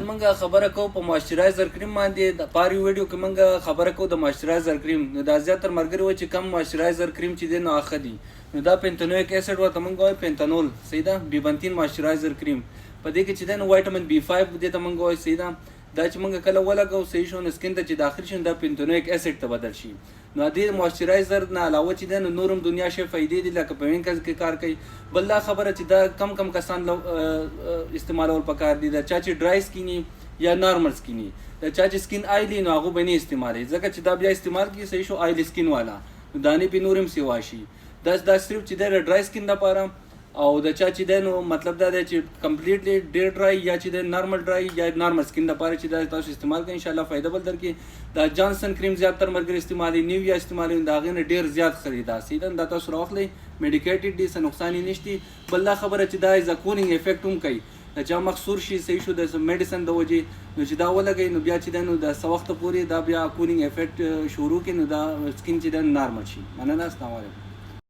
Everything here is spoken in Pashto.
موږ خبره کوو په موئسچرایزر کریم باندې د پاری ویډیو کې موږ خبره کوو د موئسچرایزر کریم. نو دا زیاتره ملګري وایي چې کم موئسچرایزر کریم چې دی نو هغه ښه دي. نو دا پینتنویک اسید ورته موږ وایو پینتانول صحیح ده. بیبنتین موئسچرایزر کریم په دې کې چې دی نو وایټامین B5 دې ته موږ وایو صحیح ده. دا چې موږ کله ولګو صحیح شو نو سکین ته چې داخل شي دا پینتنویک اسید ته بدل شي. نو دې موئسچرایزر نه علاوه چې دی نو نورم دنیا شی فائدې دي لکه په وینکز کې کار کوي. بل دا خبره چې دا کم کسان استعمالول پکار دي دا چا چې ډرای سکینی یا نارمل سکینی. دا چا چې سکین آیلی نو هغه به نه استعمالوي ځکه چې دا بیا استعمال کوي صحیح شو آیلی سکین والا نو دانې پې نور هم سیوا شي. دا صرف چې دی ډرای سکین دپاره او د چا چې دی نو مطلب دا دی چې کمپلیټلی ډیر ډرای یا چې دی نارمل ډرای یا نارمل سکین دپاره چې دا تاسو استعمال کوئ انشاءالله فایده به درکړي. دا جانسن کریم زیاتره ملګري استعمالوي نیویا استعمالوي د هغې نه ډېر زیات ښه دي. دا سیدن دا تاسو راواخلئ میډیکیټډ دي څه نقصان یې نشته. بل دا خبره چې دا ایز ا کولینګ افیکټ هم کوي د چا مخ سور شي صحیح شو د میډیسن د وجې نو چې دا ولګوي نو بیا چې دی نو د څه وخته پورې دا بیا کولینګ افیکټ شروع کړي نو دا سکین چې دی نارمل شي. مننه. السلام علیکم.